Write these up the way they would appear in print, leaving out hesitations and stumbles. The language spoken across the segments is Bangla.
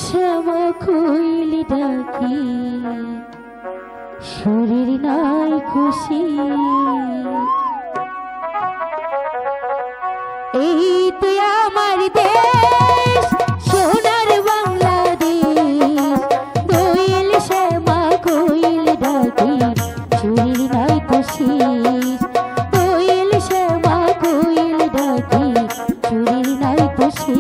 শ্যামা কোয়েল ডাকি শরীর নাই খুশি এই তো আমার দেশ সোনার বাংলাদেশ কোয়েল শ্যামা কোয়েল ডাকি শরীর নাই খুশি কোয়েল শ্যামা কোয়েল ডাকি শরীর নাই খুশি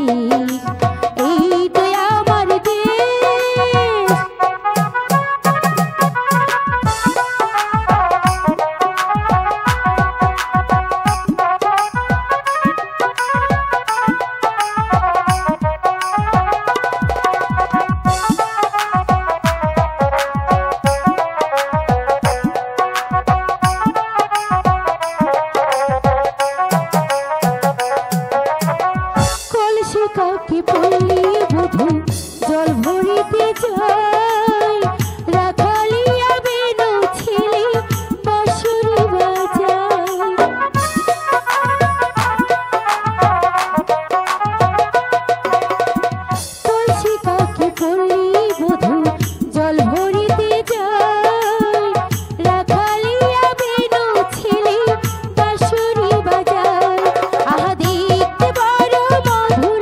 কাকে বললি বধূ জল ভরিতে যায় রাখালিয়া বেনু ছেলে বাঁশুরি বাজায় কলসি কাকে বললি বধূ জল ভরিতে যায় রাখালিয়া বেনু ছেলে বাঁশুরি বাজায় আহা দেখতে বড় মধুর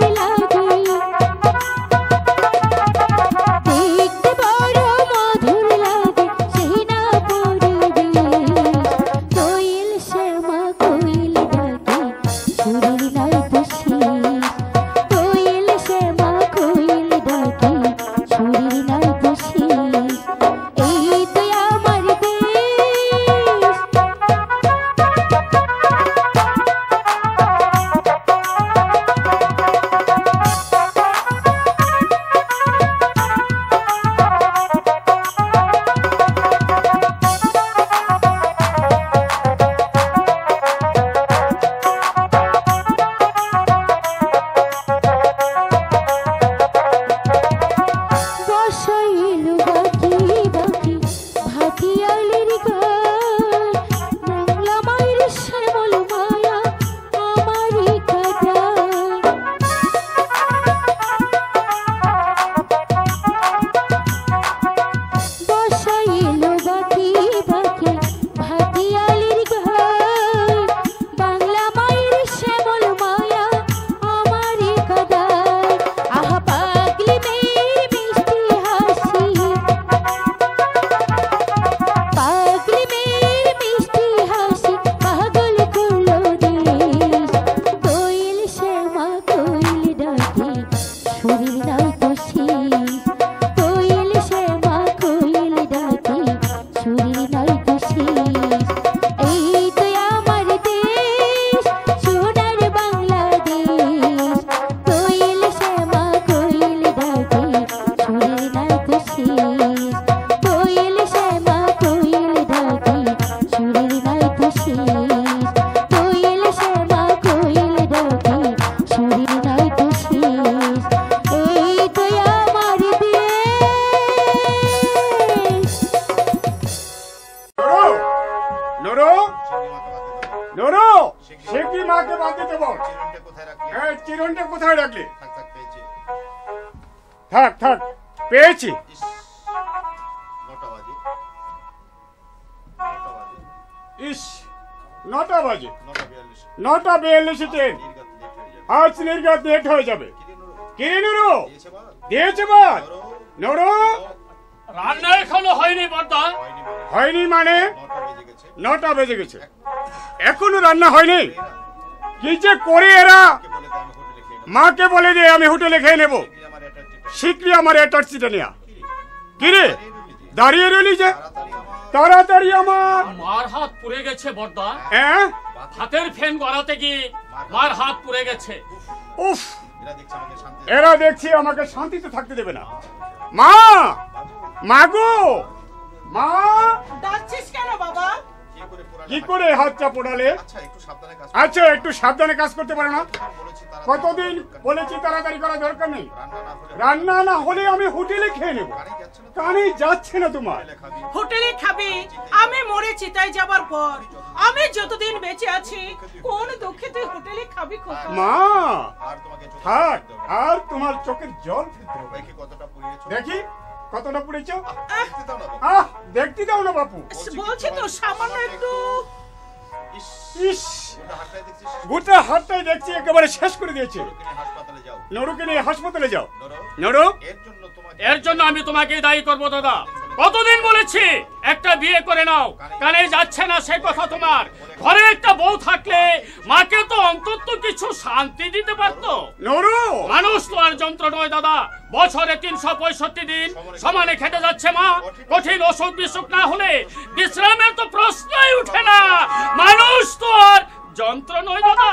চিরনটা কোথায় রাখলে? থাক থাক পেয়েছি। ইস 9টা বাজে 9:42 ট্রেন আজ নির্গত লেট হয়ে যাবে। কিরে নুরু দিয়েছে বাদ? নুরু রান্না এখনো হয়নি বর্দা। হয়নি মানে? 9টা বেজে গেছে এখনো রান্না হয়নি? কি যে করে এরা! মাকে বলে যে আমি হোটেলে খেয়ে নেবো, শীঘ্রই আমার অ্যাটাচিটা নেয়া। কিরে দাঁড়িয়ে রইলি যে? তাড়াতাড়ি আমার মার হাত পুড়ে গেছে বর্দা। হ্যাঁ হাতের ফ্যান গড়াতে গিয়ে মার হাত পুড়ে গেছে। উফ এরা দেখছি আমাকে শান্তিতে থাকতে দেবে না। মা মাগো মা ডাকছিস কেন বাবা? কি করে হাতটা পোড়ালে? আচ্ছা একটু সাবধানে কাজ করতে পারে না? কতদিন বলেছি তাড়াতাড়ি করা দরকার নেই। রান্না না হলে আমি হোটেলে খেয়ে নেব। কানে যাচ্ছে না তোমার? হোটেলে খাবি? আমি মরে চিতায় যাবার পর আমি যতদিন বেঁচে আছি কোন দুঃখে তুই হোটেলে খাবি খোকা? মা থাক, আর তোমার চোখের জল ফেলতে হবে। দেখি কতটা পুড়েছো। আহ দেখতে দাও না বাপু। বলছি তো সামান্য একটু। ইস, গোটা হাতটাই দেখছি একেবারে শেষ করে দিয়েছে। নরুকে নিয়ে হাসপাতালে যাও। নরু, এর জন্য আমি তোমাকে দায়ী করবো দাদা। কতদিন বলেছি একটা বিয়ে করে নাও, কানে যাচ্ছে না সে কথা তোমার? ঘরে একটা বউ থাকলে মাকে তো অন্তত কিছু শান্তি দিতে পারতো। নরু, মানুষ তো আর যন্ত্র নয় দাদা। বছরে 365 দিন সমানে খেতে যাচ্ছে মা। কঠিন অসুখ বিসুখ না হলে বিশ্রামের তো প্রশ্নই উঠে না। মানুষ তো আর যন্ত্র নয় দাদা।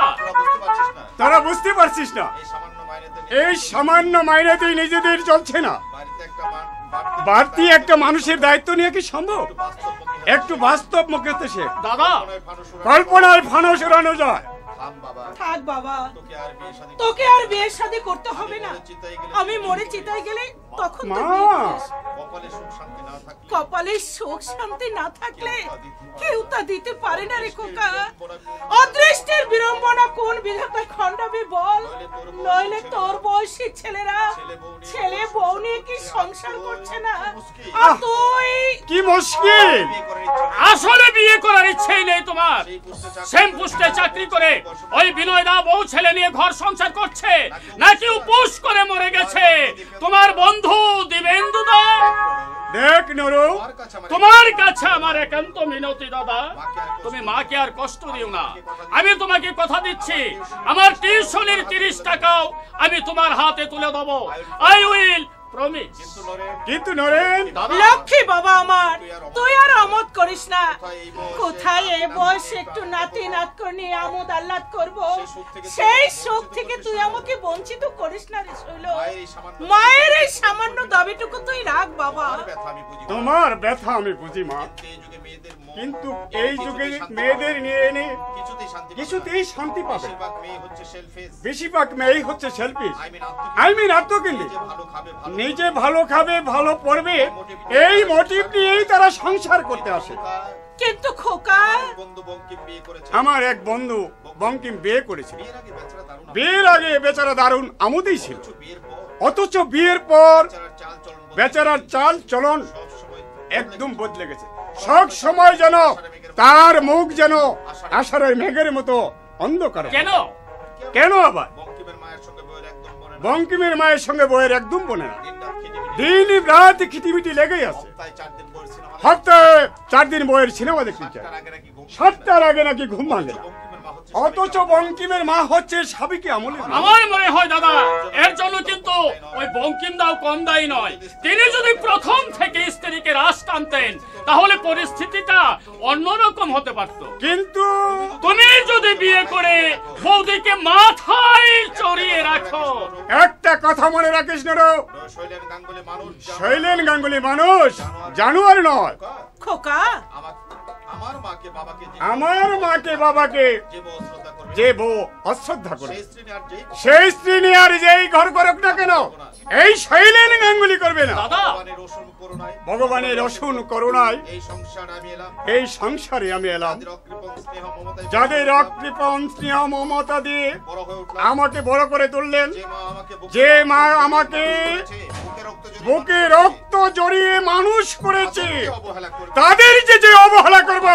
তারা বুঝতে পারছিস না? এই সামান্য মাইনেতেই নিজেদের চলছে না। বাড়তি একটা মানুষের দায়িত্ব নিয়ে কি সম্ভব? একটু বাস্তব মুখে সে দাদা, কল্পনায় ফানুস উড়ানো যায়। থাক বাবা, তোকে আর বিয়ের শাদী করতে হবে না। আমি মরে চিতায় গেলে তখন তো মা, বিয়ে করিস। কপালে সুখ শান্তি না থাকলে কেউ তা দিতে পারে না রে খোকা। অদৃষ্টের বিড়ম্বনা কোন বিধাতা খণ্ডাবে বল? নইলে তোর বয়সী ছেলেরা ছেলে বউ নিয়ে কি সংসার করছে না? আর তুই কি মুশকিল। আসলে বিয়ে করার ইচ্ছেই নেই তোমার। সেম পোস্টে চাকরি করে ওই বিনয় দা বউ ছেলে নিয়ে ঘর সংসার করছে, নাকি উপোস করে মরে গেছে তোমার বন্ধু দিবেন্দু দা? দেখ নরু, তোমার কাছে আমার একান্ত মিনতি দাদা, তুমি মাকে আর কষ্ট দিও না। আমি তোমাকে কথা দিচ্ছি, আমার টিউশনের 30 টাকাও আমি তোমার হাতে তুলে দেবো। I will promise. কিন্তু নরেন, লক্ষ্মী বাবা আমার, তুই আর আমোদ করিস না। কোথায় এই বয়সে একটু নাতি নাতকর নিয়ে আমোদ আহ্লাদ করবো? সেই সুখ থেকে তুই আমাকে বঞ্চিত করিস না রে শৈল। মায়ের এই সামান্য দাবিটুকু তুই রাখ বাবা। তোমার ব্যথা আমি বুঝি মা, কিন্তু এই যুগে মেয়েদের নিয়ে এনে কিছুতেই শান্তি পাবে। বেশিরভাগ মেয়েই হচ্ছে সেলফিশ। I mean আত্মকেন্দ্রিক। নিজে ভালো খাবে, ভালো পড়বে, এই মোটিভ নিয়েই তারা সংসার করতে আসে। কিন্তু খোকা, আমার এক বন্ধু বঙ্কিম বিয়ে করেছিল। বিয়ের আগে বেচারা দারুণ আমোদেই ছিল, অথচ বিয়ের পর বেচারার চাল চলন একদম বদলে গেছে। সব সময় যেন তার মুখ যেন আষাঢ়ের মেঘের মতো অন্ধকার। কেন? কেন আবার? বঙ্কিমের মায়ের সঙ্গে বইয়ের একদম বনে না। দিন রাত খিটিমিটি লেগেই আছে। সপ্তাহে 4 দিন বইয়ের সিনেমা দেখতে চায়। 7টার আগে নাকি ঘুম ভাঙে না। অথচ বঙ্কিমের মা হচ্ছে সাবিকি আমলের। আমার মনে হয় দাদা, এর জন্য কিন্তু ওই বঙ্কিম দাও কম দায়ী নয়। তিনি যদি প্রথম থেকে স্ত্রীকে রাশ টানতেন তাহলে পরিস্থিতিটা অন্যরকম হতে পারত। কিন্তু তুমি যদি বিয়ে করে বৌদিকে মাথায় চড়িয়ে রাখো। একটা কথা মনে রাখিস না, শৈলেন গাঙ্গুলি মানুষ, জানোয়ার নয়। খোকা, আমার মাকে বাবাকে যে বউ অশ্রদ্ধা করে, সেই স্ত্রী নিয়ে আর যেই ঘর করুক না কেন, এই শৈলেন গাঙ্গুলি করবে না। ভগবানের রসুন করুণায় এই সংসারে আমি এলাম। যাদের অকৃপণ স্নেহ মমতা দিয়ে আমাকে বড় করে তুললেন, যে মা আমাকে বুকে রক্ত জড়িয়ে মানুষ করেছে, তাদের যে অবহেলা করব,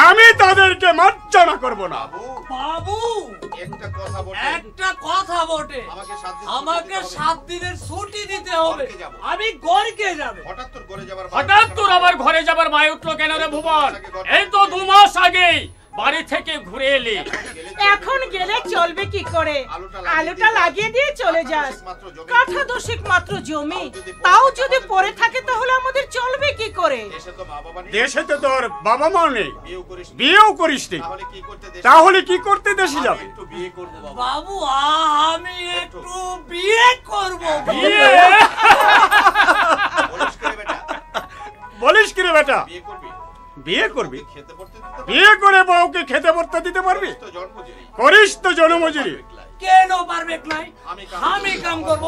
আমি তাদেরকে মার্জনা করব না। বাবু, একটা কথা বটে, আমাকে 7 দিনের ছুটি দিতে হবে। আমি গড়কে যাব। হঠাৎ তোর আবার ঘরে যাবার মায় উঠলো কেন রে ভুবন? এই তো 2 মাস আগেই বাড়ি থেকে ঘুরে এলি। এখন গেলে চলবে কি করে? আলুটা লাগিয়ে দিয়ে চলে যাস। কাঠা দশেক মাত্র জমি, তাও যদি পড়ে থাকে তাহলে আমাদের চলবে কি করে? দেশে তো তোর বাবা মা নেই, বিয়েও করিসনি, তাহলে কি করতে দেশে যাবে? বাবু, আমি একটু বিয়ে করব। বলিস কি রে বেটা? বিয়ে করবি? বিয়ে করে বউকে খেতে পড়তে দিতে পারবি? করিস তো জনমজুরি। কেন পারবে নাই? আমি কাম করব,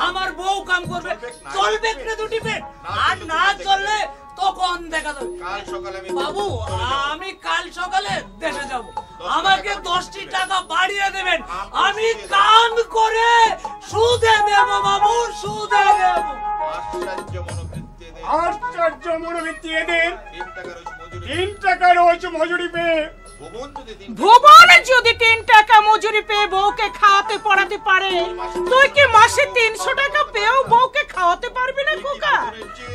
আমার বউ কাম করবে, চলবে না দুটি পেট। আর না চললে তখন দেখা যাবে। কাল সকালে বাবু, আমি কাল সকালে দেশে যাব, আমাকে 10টি টাকা বাড়িয়ে দেবেন, আমি কাম করে সুদে দেব বাবু, সুদে দেব। আশ্চর্য মনোবৃত্তি এদের। 3 টাকা রোজ মজুরি পেয়ে ভুবন যদি 3 টাকা মজুরি পেয়ে বউকে খাওয়াতে পড়াতে পারে, তুই কি মাসে 300 টাকা পেয়েও বউকে খাওয়াতে পারবি না খোকা?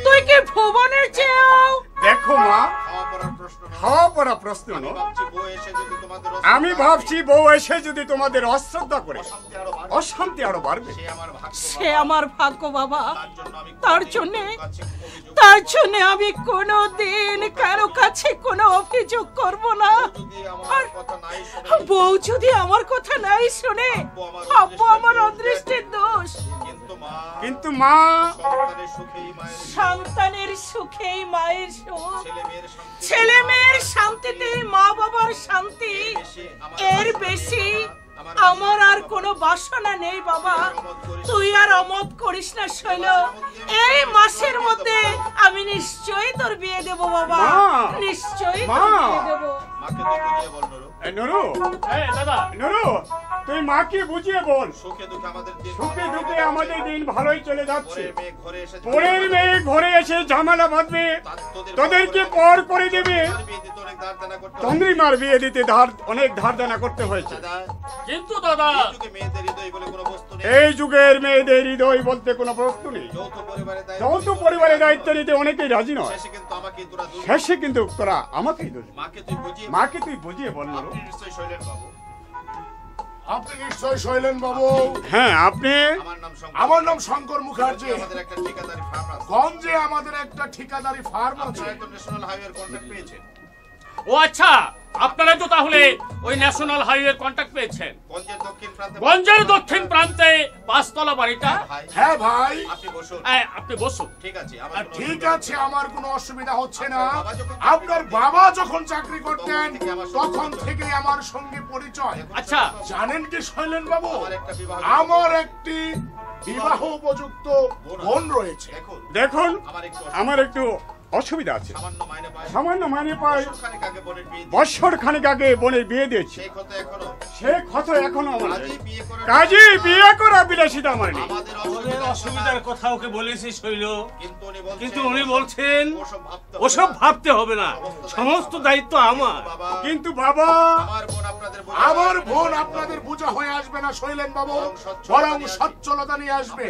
তুই কি ভুবনের চেয়েও? দেখো মা, খাওয়া পড়া প্রশ্ন নয়। আমি ভাবছি বউ এসে যদি তোমাদের অশ্রদ্ধা করে অশান্তি আরো বাড়বে। সে আমার ভাগ্য বাবা। তার জন্য আমি কোনোদিন কারো কাছে কোনো অভিযোগ করব না। আর বউ যদি আমার কথা নাই শুনে, আব্বু আমার অদৃষ্টের দোষ। কিন্তু মা, সন্তানের সুখেই মায়ের সুখ, ছেলে মেয়ের শান্তিতেই মা বাবার শান্তি। এর বেশি আমার আর কোনো বাসনা নেই বাবা। তুই আর অমত করিস না শৈল। এই মাসের মধ্যে আমি নিশ্চয়ই তোর বিয়ে দেব বাবা, নিশ্চয়ই তোর বিয়ে দেব। নুরু, দাদা নুরু, তুই মাকে বুঝিয়ে বল। সুখে দুঃখে আমাদের দিন ভালোই চলে যাচ্ছে। পরের মেয়ে ঘরে এসে ঝামেলা বাঁধবে, তোদেরকে পর করে দেবে। তন্দ্রিমার বিয়ে দিতে অনেক ধার দেনা করতে হয়েছে। কিন্তু দাদা, এই যুগের মেয়েদের হৃদয় বলতে কোনো প্রশ্ন নেই। যৌথ পরিবারের দায়িত্ব নিতে অনেকেই রাজি নয়। শেষে কিন্তু তোরা আমাকেই দোষ। মাকে তুই বুঝিয়ে বল। আপনি নিশ্চয় শৈলেন বাবু? হ্যাঁ, আপনি? আমার নাম শঙ্কর মুখার্জি। গঞ্জে আমাদের একটা ঠিকাদারি ফার্ম আছে। ন্যাশনাল হাইওয়ের কন্ট্রাক্ট পেয়েছেন? ও আচ্ছা, আপনারা তো তাহলে ওই ন্যাশনাল হাইওয়ে কন্ট্রাক্ট পেয়েছেন। গঞ্জের দক্ষিণ প্রান্তে 5 তলা বাড়িটা। হ্যাঁ ভাই, আপনি বসুন। ঠিক আছে, আমার কোনো অসুবিধা হচ্ছে না। আপনার বাবা যখন চাকরি করতেন তখন থেকে আমার সঙ্গে পরিচয়। আচ্ছা, জানেন কি শৈলেন বাবু, আমার একটি বিবাহ উপযুক্ত বোন রয়েছে। দেখুন, আমার একটু অসুবিধা আছে। সামান্য মাইনে পাই। বছর খানিক আগে বোনের বিয়ে দিয়েছি। সে কথা এখনো আমার কাজে বিয়ে করা বিলাসিতা আমার নেই। অসুবিধার কথা ওকে বলেছি শৈল, কিন্তু উনি বলছেন ওসব ভাবতে হবে না, সমস্ত দায়িত্ব আমার। কিন্তু বাবা, আমার বোন আপনাদের বোঝা হয়ে আসবে না শৈলেন বাবু, বরং সচ্ছলতা নিয়ে আসবে।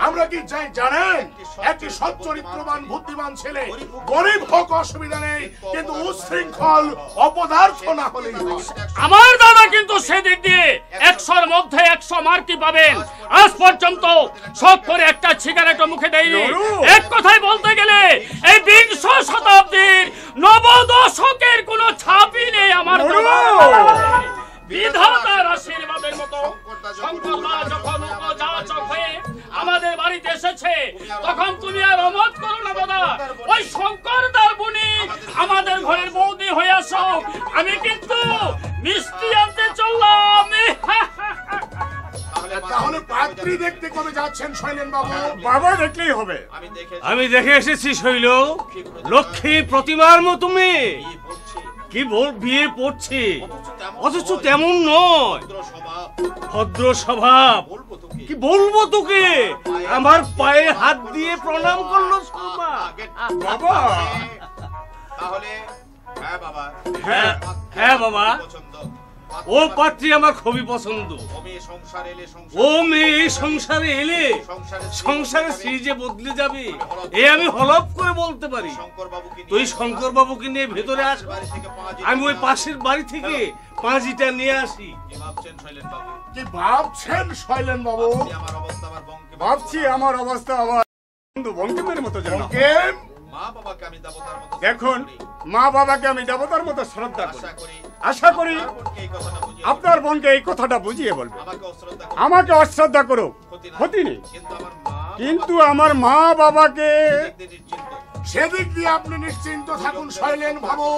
আমরা কি চাই জানেন? একটি সচ্চরিত্রবান বুদ্ধিমান ছেলে, গরিব হোক অসুবিধা নেই, কিন্তু উচ্ছৃঙ্খল অপদার্থ না হলেই হয়। আমার দাদা কিন্তু সেদিক দিয়ে 100-র মধ্যে 100 মার্কই পাবেন। আজ পর্যন্ত শখ করে একটা সিগারেট মুখে দেয়নি। এক কথায় বলতে গেলে এই 20 শতাব্দীর নবদশকের কোনো ছাপই নেই আমার দাদা। বিধাতার আশীর্বাদের মতো শঙ্করদা যখন উপযাচক হয়ে আমাদের বাড়িতে এসেছে, তখন তুমি আর অমত করো না দাদা। ওই শঙ্করদার বুনি আমাদের ঘরের বৌদি হয়ে আসো। আমি কিন্তু মিষ্টি আনতে চললাম। তাহলে পাত্রী দেখতে কবে যাচ্ছেন শৈলেন বাবু? বাবা দেখলেই হবে। আমি দেখে এসেছি শৈল, লক্ষ্মী প্রতিমার মতো মেয়ে। কি বিয়ে পড়ছে, অথচ তেমন নয়, ভদ্র স্বভাব। কি বলবো তোকে, আমার পায়ে হাত দিয়ে প্রণাম করলো বাবা। হ্যাঁ বাবা, ও পাত্রী আমার খুবই পছন্দ। ও মেয়ে এই সংসারে এলে সংসারের শ্রী যে বদলে যাবে, এ আমি হলপ করে বলতে পারি। তুই শঙ্কর বাবুকে নিয়ে ভেতরে আস, আমি ওই পাশের বাড়ি থেকে পাঁজিটা নিয়ে আসি। কি ভাবছেন শৈলেন বাবু? ভাবছি আমার অবস্থা আমার বন্ধু বঙ্কিমের মতো যেন। দেখুন, মা বাবাকে আমি দেবতার মতো শ্রদ্ধা করি। আশা করি আপনার বোনকে এই কথাটা বুঝিয়ে বলবে। আমাকে অশ্রদ্ধা করো, ক্ষতি নেই, কিন্তু আমার মা বাবাকে সেদিক দিয়ে আপনি নিশ্চিন্ত থাকুন শৈলেন বাবু।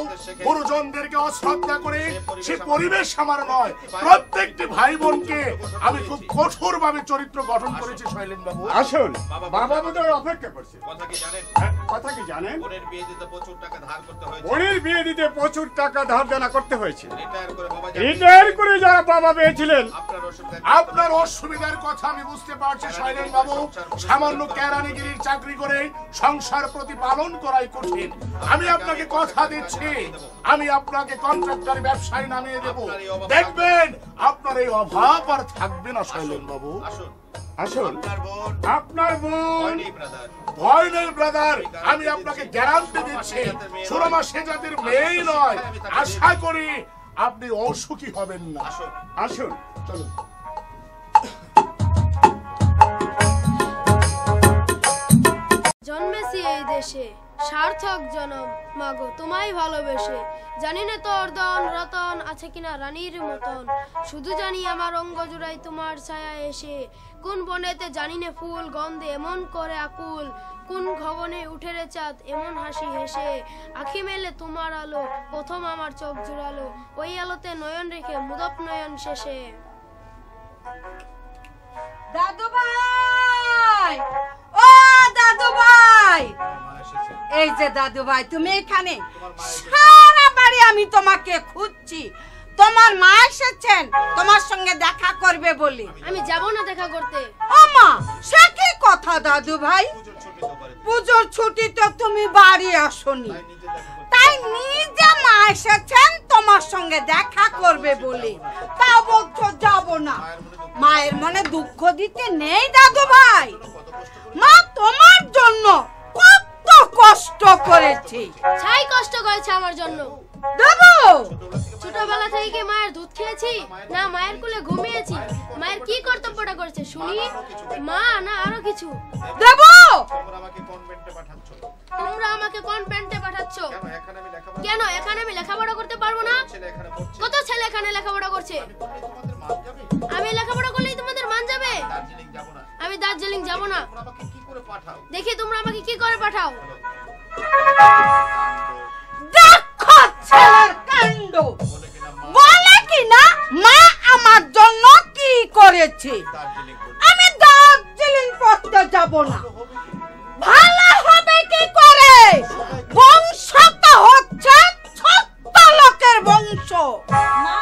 গুরুজনদেরকে অশ্রদ্ধা করে সে পরিবেশ আমার নয়। প্রত্যেকটি ভাই বোনকে আমি খুব কঠোর ভাবে চরিত্র গঠন করেছি শৈলেন বাবু। আসুন, বাবা বোধহয় অপেক্ষা করছে। কথা কি জানেন? কথা কি জানেন? বোনের বিয়ে দিতে প্রচুর টাকা ধার করতে হয়েছে। বোনের বিয়ে দিতে প্রচুর টাকা ধার দেনা করতে হয়েছে। রিটায়ার করে বাবা রিটায়ার করে যারা বাবা পেয়েছিলেন, আপনার অসুবিধার কথা আমি বুঝতে পারছি শৈলেন বাবু। সামান্য কেরানিগিরির চাকরি করে সংসার প্রতিপালন করাই কঠিন। আমি আপনাকে কথা দিচ্ছি, আমি আপনাকে কন্ট্রাক্টর ব্যবসায় নামিয়ে দেব। দেখবেন আপনার এই অভাব আর থাকবে না শৈলেন বাবু। আসুন, আপনার বোন ভয় নেই ব্রাদার, আমি আপনাকে গ্যারান্টি দিচ্ছি সুরমা সে জাতির মেয়েই নয়। আশা করি আপনি অসুখী হবেন না। আসুন, চলুন। জন্মেছি এই দেশে, সার্থক জনম মাগো তোমায় ভালোবেসে। জানি না তোর দন রতন আছে কিনা রানীর মতন, শুধু জানি আমার অঙ্গ জুড়াই তোমার ছায়া এসে। কোন বনেতে জানি না ফুল গন্ধে এমন করে আকুল, কোন ভবনে উঠে রে চাঁদ এমন হাসি হেসে। আখি মেলে তোমার আলো প্রথম আমার চোখ জুড়ালো, ওই আলোতে নয়ন রেখে মুদপ নয়ন শেষে। দাদু ভাই, ও দাদু ভাই, এই যে দাদু ভাই তুমি এখানে। সারা বাড়ি আমি তোমাকে খুঁজছি। তোমার মা এসেছেন তোমার সঙ্গে দেখা করবে বলে। আমি যাব না দেখা করতে। ও মা, সে কি কথা দাদু ভাই? পুজোর ছুটি তো তুমি বাড়ি আসোনি, তাই নিজে মা এসেছেন তোমার সঙ্গে দেখা করবে বলে। তা বলছো যাব না। মায়ের মনে দুঃখ দিতে নেই দাদু ভাই। মা তোমার জন্য কত কষ্ট করেছে। ছাই কষ্ট করেছে আমার জন্য। দেবো, ছোটবেলা থেকে মায়ের দুধ খেয়েছি না, মায়ের কোলে ঘুমিয়েছি। মায়ের কি কর্তব্যটা করেছে শুনি? মা না আরো কিছু? দেবো, তোমরা আমাকে কনভেন্টে পাঠাচ্ছ কেন? এখানে আমি লেখাপড়া করতে পারবো না? কত ছেলে এখানে লেখাপড়া করছে। আমি লেখাপড়া করলেই তোমাদের মান যাবে? আমি দার্জিলিং যাব না। দেখি তোমরা আমাকে কি করে পাঠাও। দেখো ছেলের কাণ্ড। বলে কি না মা আমার জন্য কি করেছে। আমি দার্জিলিং পড়তে যাব না। ভালো হবে কি করে? বংশ তো হচ্ছে ছোট্ট লোকের বংশ। মা,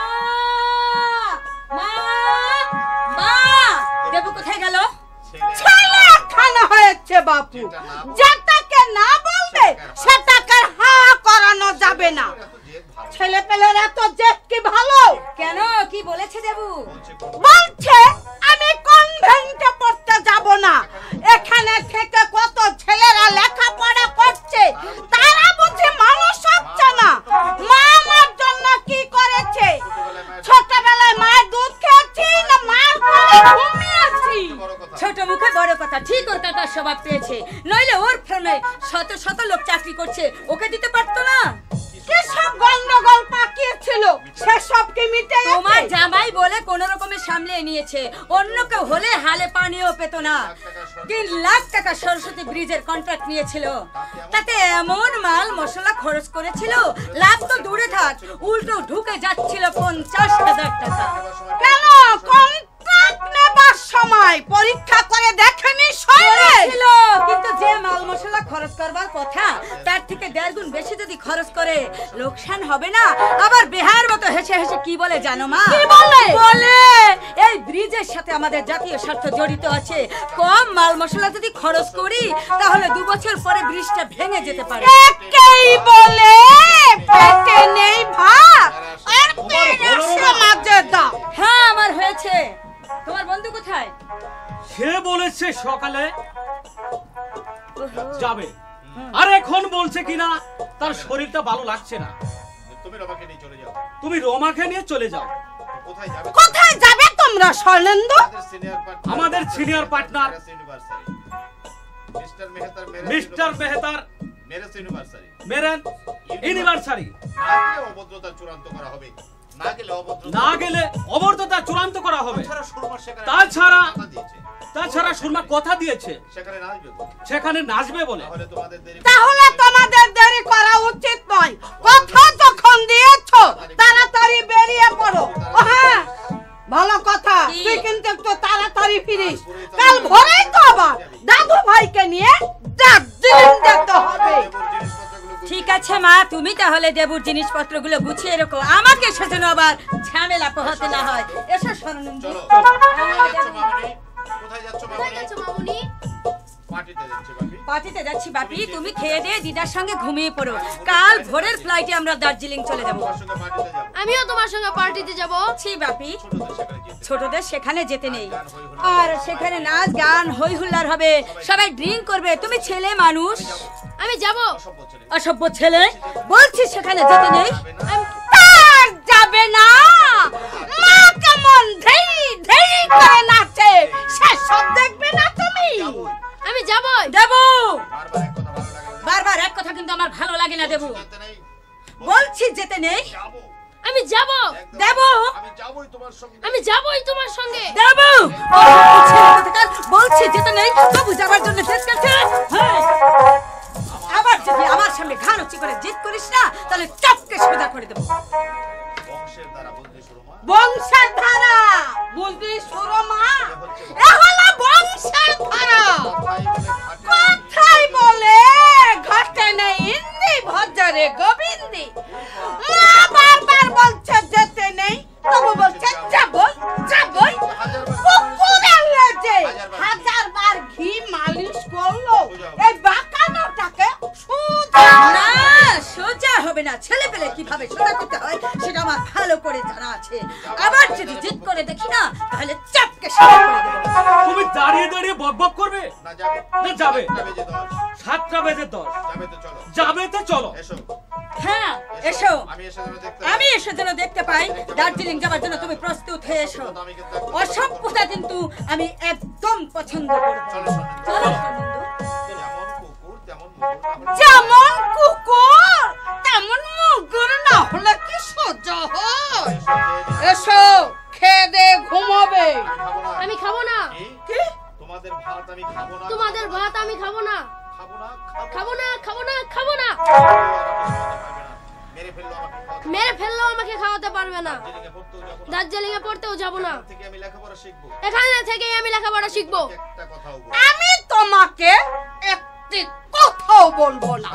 মা, মা, দেবু কোথায় গেল? ছেলে খানা হয়েছে বাপু, যেটাকে না বলবে সেটাকে হা করানো যাবে না। ছেলে পেলের এত জেদ কি ভালো? কেন, কি বলেছে দেবু? বলছে আমি কনভেন্টে পড়তে যাব না। এখানে থেকে কত ছেলেরা লেখাপড়া করছে, তারা বুঝি মানুষ হচ্ছে না। মা আমার জন্য কি করেছে? ছোটবেলায় মায়ের দুধ খেয়েছি না মার কোলে ঘুমিয়েছি। ছোট মুখে বড় কথা। ঠিক ওর কাকার স্বভাব পেয়েছে, নইলে ওর ফ্রেমে শত শত লোক চাকরি করছে, ওকে দিতে পারতো না? সব গন্ডগোল পাকিয়েছিল সেসব কি মিটে গেছে? তোমার জামাই বলে কোন রকমে সামলিয়ে নিয়েছে, অন্য কেউ হলে হালে পানিও পেত না। 3 লাখ টাকা সরস্বতী ব্রিজের কন্ট্রাক্ট নিয়েছিল, তাতে এমন মাল মশলা খরচ করেছিল, লাভ তো দূরে থাক, উল্টো ঢুকে যাচ্ছিল 50,000 টাকা। কেন কন্ট্রাক্ট নেবার সময় পরীক্ষা করে দেখেনি ছিল? কিন্তু যে মাল মশলা খরচ করবার কথা তার থেকে 1.5 গুণ বেশি যদি খরচ করে লোকসান হবে না? আবার বিহার মতো হেসে হেসে কি বলে জানো মা? কি বলে? বলে এই ব্রিজের সাথে আমাদের জাতীয় স্বার্থ জড়িত আছে, কম মাল মশলা যদি খরচ করি তাহলে 2 বছর পরে ব্রিজটা ভেঙে যেতে পারে। একেই বলে পেটে নেই ভাত আর পেটে সমাজে দাও। হ্যাঁ আমার হয়েছে। তোমার বন্ধু কোথায়? সে বলেছে সকালে যাবে, আর এখন বলছে কিনা তার শরীরটা ভালো লাগছে না। তুমি রমাকে নিয়ে চলে যাও। তুমি রমাকে নিয়ে চলে যাও। কোথায় যাবে? কোথায় যাবে তোমরা স্বর্ণেন্দু? আমাদের সিনিয়র পার্টনার মিস্টার মেহতার মেরেন ইউনিভার্সারি। অভদ্রতা চূড়ান্ত করা হবে। না গেলে অবৈধতা চূড়ান্ত করা হবে। তাছাড়া তাছাড়া সুরমা কথা দিয়েছে সেখানে নাচবে বলে। তাহলে তোমাদের দেরি করা উচিত নয়। কথা যখন দিয়েছো তাড়াতাড়ি বেরিয়ে পড়ো। হ্যাঁ, ভালো কথা, তুই কিন্তু একটু তাড়াতাড়ি ফিরিস। কাল ভোরেই তো আবার দাদু ভাইকে নিয়ে দার্জিলিং যেতে হবে। ঠিক আছে মা, তুমি তাহলে দেবুর জিনিসপত্রগুলো গুছিয়ে রাখো, আমাকে সেজন্য আবার ঝামেলা পোহাতে না হয়। এসো সরনন্দী। কোথায় যাচ্ছ মামনি? পার্টিতে যাচ্ছি বাপি, তুমি খেয়ে দিয়ে দিদার সঙ্গে ঘুমিয়ে পড়ো। কাল ভোরের ফ্লাইটে আমরা দার্জিলিং চলে যাব। আমিও তোমার সঙ্গে পার্টিতে যাব। ছি বাপি, ছোটদের সেখানে যেতে নেই। আর সেখানে নাচ গান হই হুল্লার হবে, সবাই ড্রিঙ্ক করবে। তুমি ছেলে মানুষ। আমি যাব। অসভ্য ছেলে, বলছি সেখানে যেতে নেই। যাবে না? মা কেমন ধেই ধেই করে নাচে, সেসব দেখবে না তুমি? আমি যাব। দেবু, বারবার এক কথা কিন্তু আমার ভালো লাগে না দেবু। বলছি যেতে নেই। আমি যাব। দেবু, আমি যাবই তোমার সঙ্গে। দেবু, বলছি যেতে নেই। বাবু যাবার জন্য জেদ করছে। আবার যদি আমার সামনে ঘাড় উঁচু করে জেদ করিস না, তাহলে চপকে সোজা করে দেবো। বংশের ধারা বুঝলি সুরমা? এ হলো বংশের ধারা। কথাই বলে ঘটে নেই ইন্দি ভজরে গোবিন্দি। মা বারবার বলছে যেতে নেই, তবু বলছে যাবই যাবই। কুকুরের লেজে 1000 বার ঘি মালিশ করলো, এই বাঁকানোটাকে সোজা না, সোজা হবে না। ছেলে পেলে কিভাবে সোজা করতে হয় সেটা আমার ভালো করে জানা আছে। আবার যদি জিদ করে দেখি না, তাহলে চাপকে সোজা করে দেব। তুমি দাঁড়িয়ে দাঁড়িয়ে বকবক করবে? না যাবে। 7টা বেজে 10। যাবে তো চলো। হ্যাঁ এসো, আমি এসে যেন দেখতে পাই দার্জিলিং যাবার জন্য তুমি প্রস্তুত হয়ে এসো। অসভ্যতা কিন্তু আমি একদম পছন্দ করব। চলো যেমন কুকুর তেমন মুগুর না হলে কি সহ্য হয়? এসো, খেয়ে দে ঘুমাবে। আমি খাবো না। কি? তোমাদের ভাত আমি খাবো না। তোমাদের ভাত আমি খাবো না। খাবো না, খাবো না, খাবো না। মেরে ফেললেও আমাকে খাওয়াতে পারবে না। দার্জিলিং এ পড়তেও যাব না। এখানে থেকেই আমি লেখাপড়া শিখবো। আমি তোমাকে একটি কথাও বলবো না।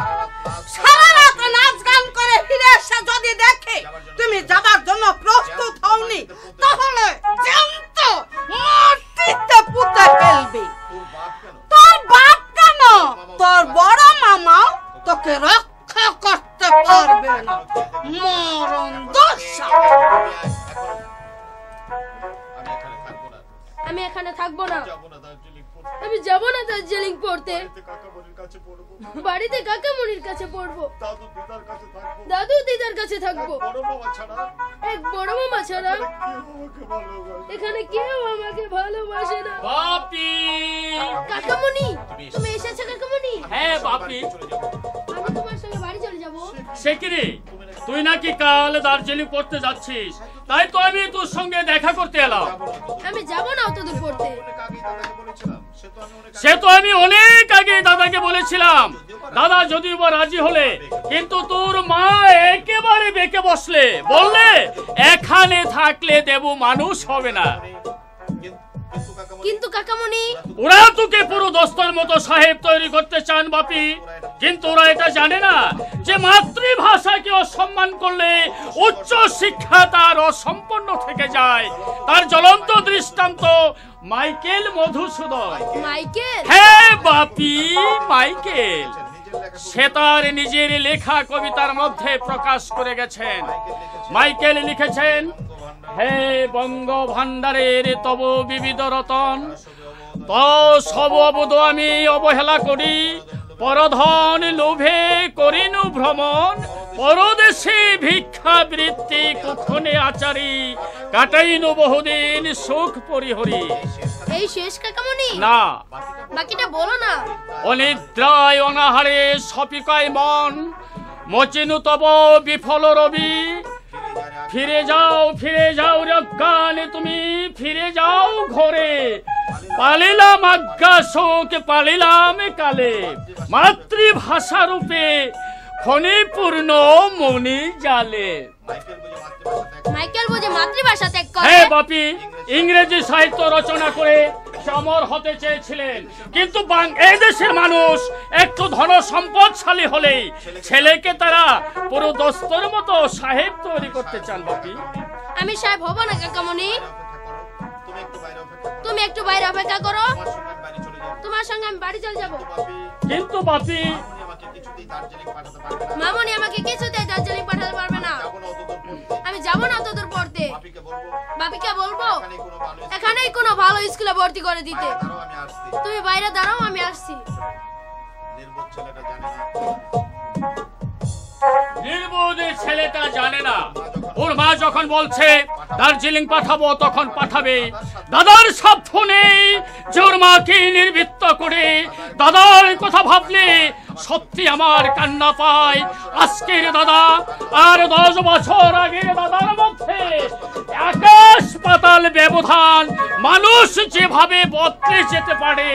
সারা রাত নাচ গান করে ফিরে এসে যদি দেখে তুমি যাবার জন্য প্রস্তুত হওনি, তাহলে জ্যান্ত মাটিতে পুঁতে ফেলবে। তোর বাপ কেন, তোর বড় মামাও তোকে রক্ষা করতে পারবে না। মরণ দশা। আমি এখানে থাকবো না। আমি যাব না দার্জিলিং পড়তে। বাড়িতে কাকামণির কাছে পড়বো, দাদু দিদার কাছে থাকবো। এক বড় মামা ছাড়া এখানে কেউ আমাকে ভালোবাসে না। বাপি! কাকামণি, তুমি এসেছো কাকামণি? হ্যাঁ বাপি। আমি তোমার সঙ্গে বাড়ি চলে যাব। সে কি রে, তুই নাকি কাল দার্জিলিং পড়তে যাচ্ছিস? তাই তো আমি তোর সঙ্গে দেখা করতে এলাম। আমি যাব না অত দূর পড়তে। সে তো আমি অনেক আগে দাদাকে বলেছিলাম, দাদা যদিও বা রাজি হলে, কিন্তু তোর মা একেবারে বেঁকে বসলে, বললে এখানে থাকলে দেবু মানুষ হবে না। কিন্তু কাকামণি, ওরা তোকে পুরো দস্তার মতো সাহেব তৈরি করতে চান বাপি। কিন্তু ওরা এটা জানে না যে মাতৃভাষাকে অসম্মান করলে উচ্চ শিক্ষা তার অসম্পন্ন থেকে যায়। তার জ্বলন্ত দৃষ্টান্ত মাইকেল মধুসূদন। মাইকেল? হ্যাঁ বাপি, মাইকেল। সে তার নিজের লেখা কবিতার মধ্যে প্রকাশ করে গেছেন। মাইকেল লিখেছেন, হে বঙ্গ ভান্ডারের তব বিবিধ রতন, ত সব অবদ আমি অবহেলা করি, পরধন লোভে করিনু ভ্রমণ, পরদেশে ভিক্ষা বৃত্তি কুক্ষণে আচারি, কাটাইনু বহুদিন সুখ পরিহরি। এই শেষ কাকামণি? না, বাকিটা বলো না। অনিদ্রায় অনাহারে সপিকায় মন, মচিনু তব বিফল রবি, ফিরে যাও রজ্ঞানে তুমি, ফিরে যাও ঘরে, পালিলাম আজ্ঞা শোক পালিলাম কালে, মাতৃভাষা রূপে খনি পূর্ণ মনি জালে। মাইকেল বুঝে মাতৃভাষা ত্যাগ করে। হ্যাঁ বাপি, ইংরেজি সাহিত্য রচনা করে সমর হতে চেয়েছিলেন, কিন্তু এই দেশের মানুষ একটু ধন সম্পদশালী হলেই ছেলেকে তারা পুরো দস্তর মতো সাহেব তৈরি করতে চান। বাপি আমি সাহেব হব না কাকামণি, তুমি একটু বাইরে অপেক্ষা করো, তোমার সঙ্গে আমি বাড়ি চলে যাব। কিন্তু বাপি মামনি আমাকে কিছুতেই দার্জিলিং পাঠাতে পারবে না, আমি যাব না ততদূর পড়তে। বাপিকে বলবো এখানেই কোনো ভালো স্কুলে ভর্তি করে দিতে। তুমি বাইরে দাঁড়াও, আমি আসছি। নির্বোধ ছেলেটা জানে না, ওর মা যখন বলছে দার্জিলিং পাঠাবো তখন পাঠাবে। দাদার সাধ্য নেই যে ওর মাকে নির্বৃত্ত করে দাদার কথা ভাবলে সত্যি আমার কান্না পায়। আজকের দাদা আর 10 বছর আগে দাদার মধ্যে আকাশ পাতাল ব্যবধান। মানুষ যেভাবে বদলে যেতে পারে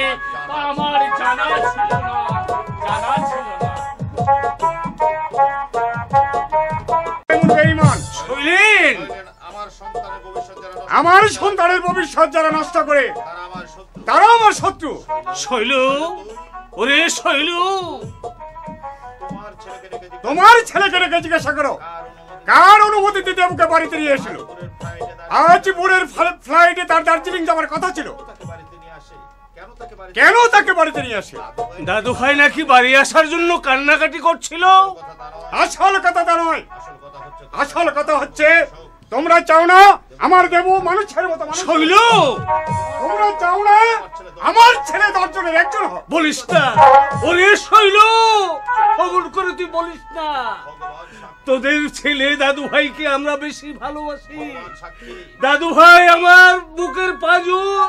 তা আমার জানা ছিল না, জানা ছিল না। আমার সন্তানের ভবিষ্যৎ যারা নষ্ট করে তারা আমার শত্রু। শৈলু, ওরে শৈলু, তোমার ছেলেকে রেখে জিজ্ঞাসা করো কার অনুমতিতে দেবকে বাড়িতে নিয়ে এসেছিল। আজ ভোরের ফ্লাইটে তার দার্জিলিং যাওয়ার কথা ছিল, কেন তাকে বাড়িতে নিয়ে আসে? দাদু ভাই নাকি বাড়ি আসার জন্য কান্নাকাটি করছিল। আসল কথা তা নয়, আসল কথা হচ্ছে তোমরা চাও না আমার দেব মানুষের মতো মানুষ। শৈল, তোমরা চাও না আমার ছেলে 10 জনের একজন হোক। বলিস না ওরে শৈল, অমন করে তুই বলিস না। তোদের ছেলে দাদু ভাইকে আমরা বেশি ভালোবাসি। দাদু ভাই আমার বুকের পাঁজর,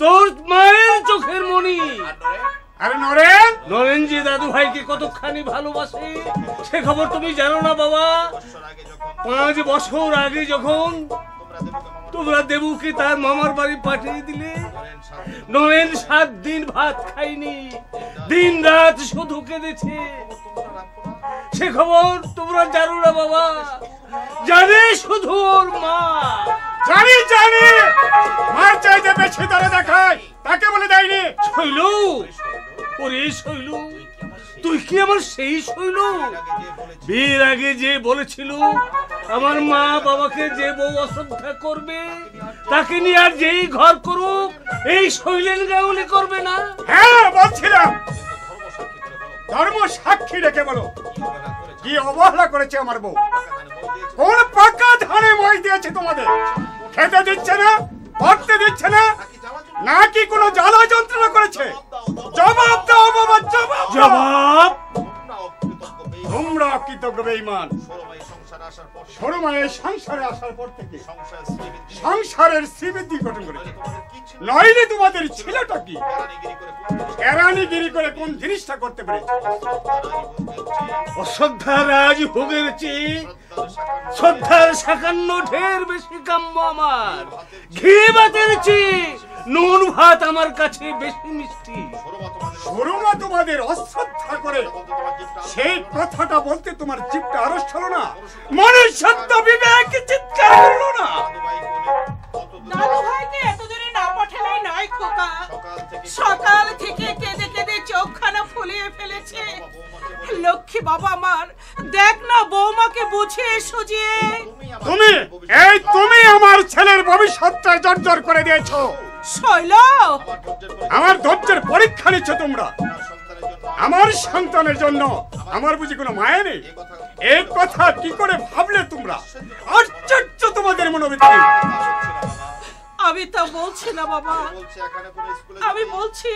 তোর মায়ের চোখের মণি। আরে নরেন, নরেন যে দাদু ভাইকে কতখানি ভালোবাসে সে খবর তুমি জানো না বাবা। 5 বছর আগে যখন তোমরা দেবুকে তার মামার বাড়ি পাঠিয়ে দিলে, নরেন 7 দিন ভাত খাইনি, দিন রাত শুধু কেঁদেছে। সে খবর তোমরা জানো না বাবা, জানে শুধু ওর মা। জানি জানি, মার চাইতে বেশি দরে দেখায় তাকে বলে দেয়নি। শৈলু, ওরে শৈলু, তুই কি আমার সেই শৈলু বিয়ের আগে যে বলেছিল আমার মা বাবাকে যে বউ অশ্রদ্ধা করবে তাকে নিয়ে আর যেই ঘর করুক এই শৈলেন গাউলি করবে না? হ্যাঁ বলছিলাম, ধর্ম সাক্ষী রেখে বলো কি অবহেলা করেছে আমার বউ। কোন পাকা ধানে মই দিয়েছে তোমাদের? খেতে দিচ্ছে না, পড়তে দিচ্ছে না, নাকি কোনো জ্বালা যন্ত্রণা করেছে? জবাব দাও বাবা, জবাব। জবাব। তোমরা কৃতজ্ঞ বেঈমান। সরু মায়ের সংসারে আসার পর থেকে সংসারের শ্রীবৃদ্ধি গঠন করেছে। নইলে তোমাদের ছেলেটা কি কেরানিগিরি করে কোন জিনিসটা করতে পেরেছে? অশ্রদ্ধা রাজভোগের চেয়ে শ্রদ্ধার 57 ঢের বেশি কাম্য আমার। ঘি ভাতের চেয়ে নুন ভাত আমার কাছে বেশি মিষ্টি। সরুমা তোমাদের অশ্রদ্ধা করে সেই কথাটা বলতে তোমার জিভটা আরস হলো না? মনুষ্যত্ব বিবেক চিৎকার করলো না? দাদু ভাইকে এতদিনে না পাঠালেই নয় খোকা, সকাল থেকে কেঁদে কেঁদে চোখখানা ফুলিয়ে ফেলেছে। লক্ষ্মী বাবা আমার, দেখ না বৌমাকে বুঝিয়ে সুজিয়ে। তুমি আমার ছেলের ভবিষ্যৎটা জর্জর করে দিয়েছো। শৈল, আমার ধৈর্যের পরীক্ষা নিচ্ছ তোমরা। আমার সন্তানের জন্য আমার বুঝি কোনো মায়া নেই? এই কথা কি করে ভাবলে তোমরা? আশ্চর্য তোমাদের মনোবৃত্তি। আমি তা বলছি না বাবা, আমি বলছি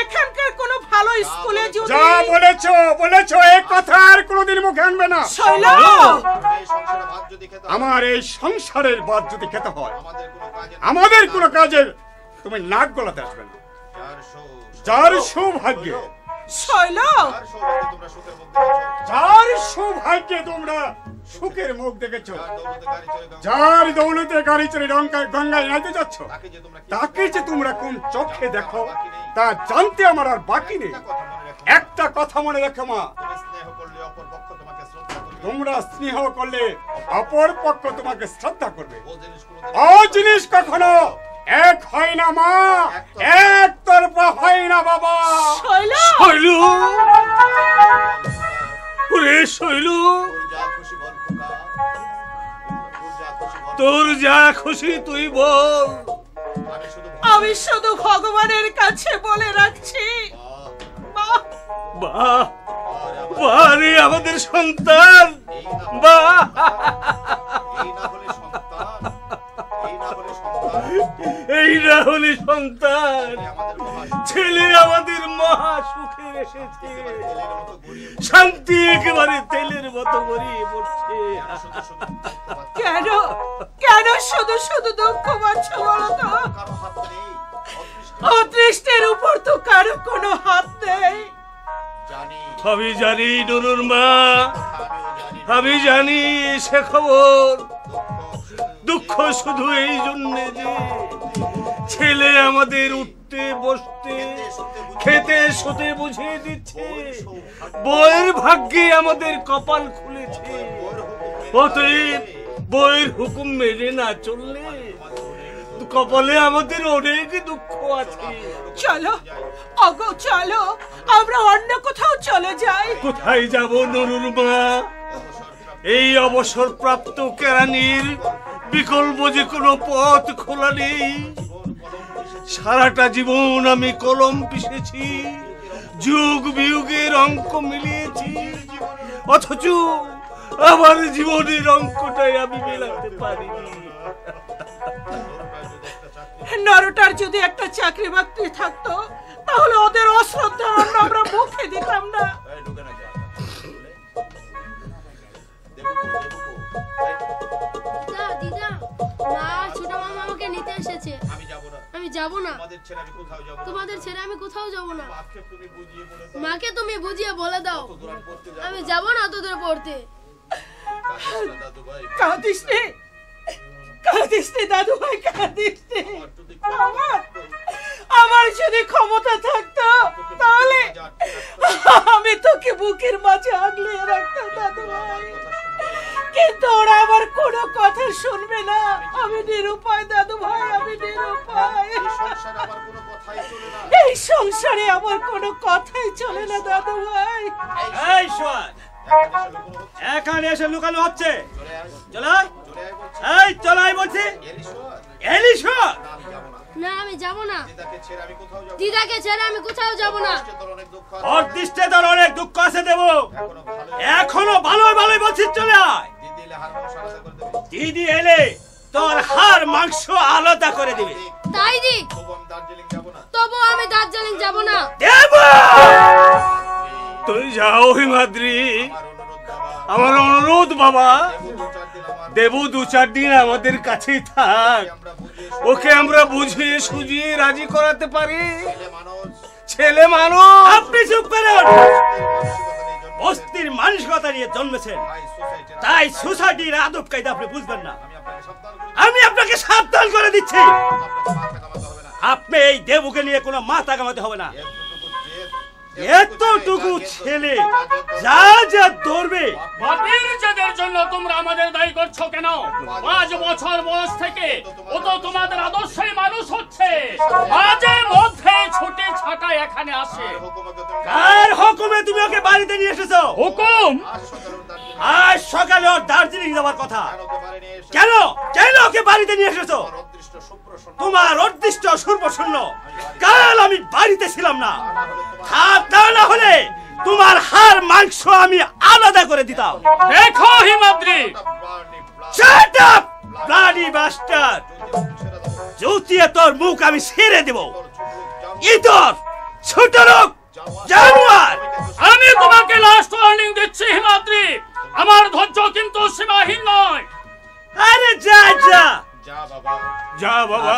এখানকার কোনো ভালো স্কুলে যদি যা বলেছো এই কথা আর কোনোদিন মুখে আনবে না। শৈল, আমার এই সংসারের বাদ যদি খেতে হয়, আমাদের কোনো কাজের তুমি নাক গলাতে আসবে না। যার সৌভাগ্যে শৈল যার সৌভাগ্যে তোমরা সুখের মুখ দেখেছো, যার দৌলতে গাড়ি চড়ে গঙ্গায় নাইতে যাচ্ছ, তাকে যে তোমরা কোন চোখে দেখো তা জানতে আমার আর বাকি নেই। একটা কথা মনে রেখো মা, তোমরা স্নেহ করলে অপর পক্ষ তোমাকে শ্রদ্ধা করবে। ও জিনিস কখনো এক হয় না মা, এক তরফা হয় না বাবা। শৈল শৈলু, ওরে শৈলু, তোর যা খুশি তুই বল। আমি শুধু ভগবানের কাছে বলে রাখছি, বাহ বাহ রে আমাদের সন্তান, বাহ এই না হলে সন্তান, ছেলে আমাদের মহা সুখে এসেছে, শান্তি একেবারে তেলের মতো গড়িয়ে পড়ছে। কেন কেন শুধু শুধু দুঃখ পাচ্ছ বলো তো? অদৃষ্টের উপর তো কারো কোনো হাত নেই। আমি জানি নুরুর মা, আমি জানি সে খবর। দুঃখ শুধু এই জন্য যে ছেলে আমাদের উঠতে বসতে খেতে শুতে বুঝিয়ে দিচ্ছে, বইয়ের ভাগ্যে আমাদের কপাল খুলেছে। অতএব বইয়ের হুকুম মেনে না চললে কপালে আমাদের অনেক দুঃখ আছে। চলো অগো চলো, আমরা অন্য কোথাও চলে যাই। কোথায় যাব নুরুর মা? এই অবসর প্রাপ্ত কেরানির বিকল্প যে কোনো পথ খোলা নেই। সারাটা জীবন আমি কলম পিষেছি, যুগ বিয়োগের অঙ্ক মিলিয়েছি, অথচ আমার জীবনের অঙ্কটাই আমি মেলাতে পারিনি। নরটার যদি একটা চাকরি বাকরি থাকতো তাহলে ওদের অশ্রদ্ধা আমরা মুখে দিতাম না। দিদা, মা ছোট মামা আমাকে নিতে এসেছে। আমি যাব না, তোমাদের ছেড়ে আমি কোথাও যাব না। মাকে তুমি বুঝিয়ে বলে দাও আমি যাব না তোদের পড়তে। কাঁদিস নে, কাঁদিস নে দাদু ভাই, কাঁদিস নে। আমার যদি ক্ষমতা থাকতো তাহলে আমি তোকে বুকের মাঝে আগলে রাখতাম দাদু ভাই, কিন্তু ওরা আমার কোনো কথা শুনবে না। আমি নিরুপায় দাদু ভাই, আমি নিরুপায়। এই সংসারে আমার কোনো কথাই চলে না দাদু ভাই। এই শোন, এখানে এসে লুকানো হচ্ছে। চলাই, এই চলাই বলছি। এলিশা, না আমি যাব না, দিদাকে ছেড়ে আমি কোথাও যাব না। ওর দৃষ্টে তোর অনেক দুঃখ আছে দেব, এখনো ভালোই ভালোই বলছিস। চলে আয়, দিদি এলে তোর হাড় মাংস আলাদা করে দিবে। তাই দি, তবু আমি দার্জিলিং যাব না। দেব, তুই যাও হিমাদ্রি, আমার অনুরোধ বাবা। দেবু 2-4 দিন আমাদের কাছেই থাক, ওকে আমরা বুঝিয়ে সুঝিয়ে রাজি করাতে পারি। ছেলে মানুষ। আপনি চুপ করেন। বস্তির মানসিকতা নিয়ে জন্মেছেন, তাই সোসাইটির আদব কায়দা আপনি বুঝবেন না। আমি আপনাকে সাবধান করে দিচ্ছি, আপনি এই দেবুকে নিয়ে কোনো মাথা কামাতে হবে না। এতটুকু ছেলে যা যা ধরবে। বাপের যাদের জন্য তোমরা আমাদের দায়ী করছো কেন? 5 বছর বয়স থেকে ও তো তোমাদের আদর্শই মানুষ হচ্ছে, মাঝে মধ্যে ছুটে ছাটা এখানে আসে। কার হুকুমে তুমি ওকে বাড়িতে নিয়ে এসেছো? হুকুম? আজ সকালে ওর দার্জিলিং যাওয়ার কথা, কেন কেন ওকে বাড়িতে নিয়ে এসেছো? তোমার অদৃষ্ট সর্বশূন্য। কাল আমি বাড়িতে ছিলাম না, তা না হলে তোমার হাড় মাংস আমি আলাদা করে দিতাম। দেখো Himadri, shut up bloody bastard, জুতিয়ে তোর মুখ আমি ছেড়ে দেব। ইতর ছোট লোক জানোয়ার। আমি তোমাকে লাস্ট ওয়ার্নিং দিচ্ছি হিমাদ্রি, আমার ধৈর্য কিন্তু সীমাহীন নয়। আরে যা যা যা বাবা,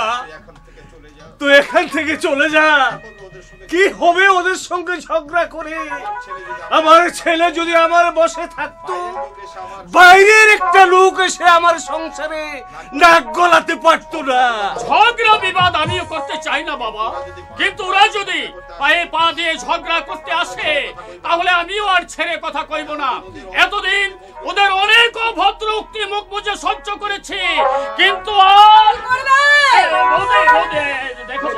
তো এখান থেকে চলে যা। কি হবে ওদের সঙ্গে ঝগড়া করে? আমার ছেলে যদি আমার বসে থাকতো, বাইরের একটা লোক এসে আমার সংসারে নাক গলাতে পারতো না। ঝগড়া বিবাদ আমিও করতে চাই না বাবা, কিন্তু ওরা যদি পায়ে পা দিয়ে ঝগড়া করতে আসে তাহলে আমিও আর ছেড়ে কথা কইব না। এতদিন ওদের অনেক অভদ্র উক্তি মুখ বুঝে সহ্য করেছি, কিন্তু আর দেখো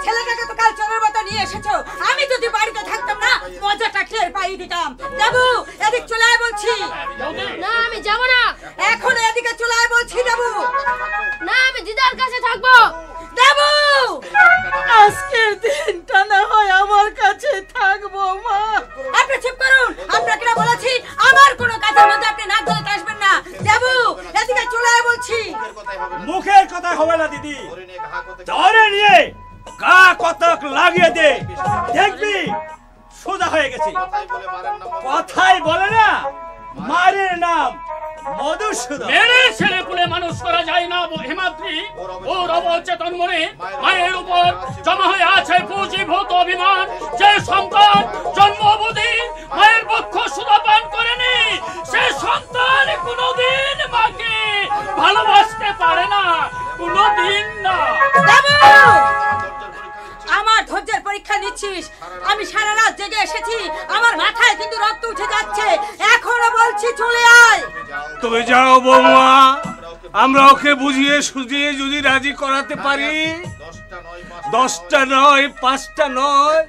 ছেলেটাকে তো কাল চোরের মতো নিয়ে এসেছো। আমি যদি বাড়িতে থাকতাম না মজাটা টের পাইয়ে দিতাম। দেবু এদিক চলে আয় বলছি। না আমি যাব না। এখন এদিকে চলে আয় বলছি দেবু। না আমি দিদার কাছে থাকবো। দেবু আজকের দিনটা না হয় আমার কাছে থাকবো মা। আপনি চুপ করুন। আপনাকে না বলেছি আমার কোনো কাজের মধ্যে আপনি নাক গলাতে আসবেন না। দেবু এদিকে চলে আয় বলছি। মুখের কথা হবে না দিদি, ধরে নিয়ে গা কতক লাগিয়ে দে, দেখবি সোজা হয়ে গেছে। কথাই বলে না মায়ের নাম মধুসূদন। মেরে ছেলে পুলে মানুষ করা যায় না হেমাদ্রি। ওর অবচেতন মনে মায়ের উপর জমা হয়ে আছে পুঁজিভূত অভিমান। যে সন্তান জন্ম অবধি মায়ের বক্ষ সুধা পান করেনি, সে সন্তান কোনোদিন মাকে ভালোবাসতে পারে না, কোনোদিন না। আমার ধৈর্যের পরীক্ষা নিচ্ছিস? আমি সারা রাত জেগে এসেছি, আমার মাথায় কিন্তু রক্ত উঠে যাচ্ছে। এখনো বলছি চলে আয়। তুমি যাও বৌমা, আমরা ওকে বুঝিয়ে সুঝিয়ে যদি রাজি করাতে পারি, 10টা নয় 5টা নয়,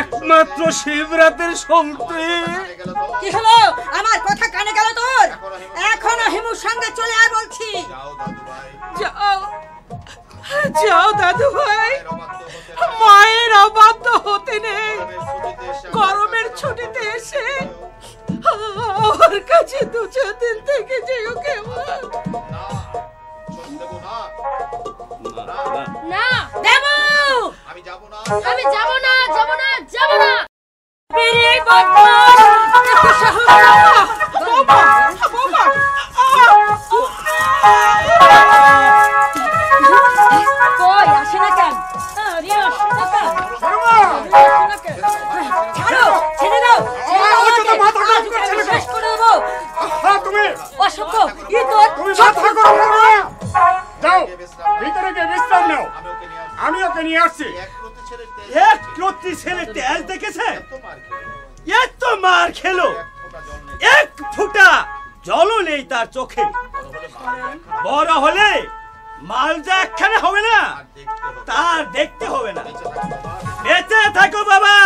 একমাত্র শিবরাতের সঙ্গে। কি হলো? আমার কথা কানে গেল তোর? এখনো হিমুর সঙ্গে চলে আয় বলছি। যাও যাও দাদু ভাই, মায়ের অবাধ্য হতে নেই। গরমের ছুটিতে এসে আমার কাছে 2-4 দিন থেকে যেও কে মা। না দেবু আমি যাব না, যাব না, যাব না। মেরে বদমাশ, এত সাহস বৌমা, বৌমা, কই আসে না কেন? আরে আসে না কেন? ছাড়ো, ছেড়ে দাও। শেষ করে দেবো। তুমি অসভ্য, ই তোর তুমি মাথা গরম করো না। যাও ভিতরে গিয়ে বিশ্রাম নাও, আমি ওকে নিয়ে আসছি। এক প্রতি ছেলে তেল দেখেছে? এত মার খেলো, এক ফুটা জলও নেই তার চোখে। বড় হলে মালজা একখানে হবে না, তার দেখতে হবে না। বেঁচে থাকো বাবা,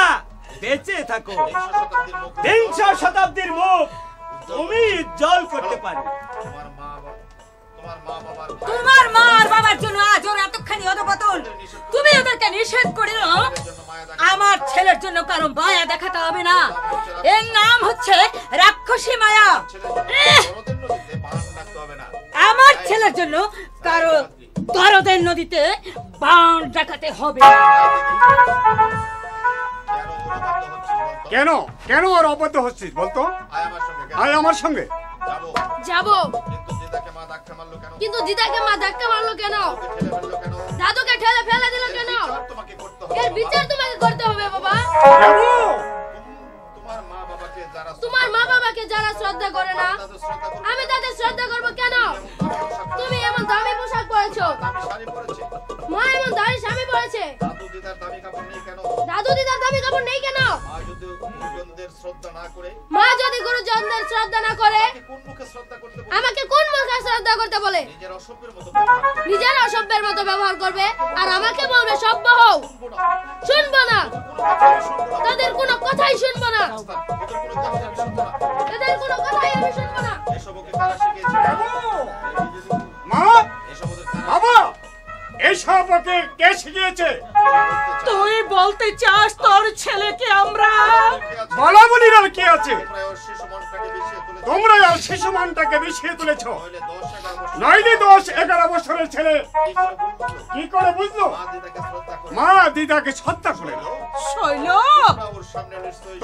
বেঁচে থাকো। বিংশ শতাব্দীর মুখ তুমি উজ্জ্বল করতে পারবে। তোমার মা আর বাবার জন্য আজ ওর এতখানি অধপতন। তুমি ওদেরকে নিষেধ করে দাও। আমার ছেলের জন্য কারো মায়া দেখাতে হবে না। এর নাম হচ্ছে রাক্ষসী মায়া। আমার ছেলের জন্য কারো দরদের নদীতে বাণ দেখাতে হবে। কেন কেন আর অবাধ্য হচ্ছিস বলতো? আয় আমার সঙ্গে। যাব, কিন্তু দিদাকে মা ধাক্কা মারলো কেন? দাদুকে ঠেলে ফেলে দিল কেন? এর বিচার তোমাকে করতে হবে বাবা। তোমার মা বাবাকে যারা শ্রদ্ধা করে না, আমি তাদের শ্রদ্ধা করবো কেন? তুমি এমন দামি পোশাক পরেছো, মা এমন দামি স্বামী পরেছে, দাদু দিদার দামি কাপড় নেই কেন? মা যদি গুরুজনদের শ্রদ্ধা না করে আমাকে কোন মুখে শ্রদ্ধা করতে বলে? নিজের অসভ্যের মতো ব্যবহার করবে আর আমাকে বলবে সভ্য হও। শুনবো না, তাদের কোনো কথাই শুনবো না, তাদের কোনো কথাই আমি শুনবো না। মা, বাবা, এইসব ওকে কে শিখিয়েছে? তুই বলতে চাস তোর ছেলেকে আমরা বলা বলির আর কি আছে? তোমরা আর শিশু মনটাকে বিষিয়ে তুলেছ। নইলে 10-11 বছরের ছেলে কি করে বুঝলো মা দিদাকে শ্রদ্ধা করে? শৈল,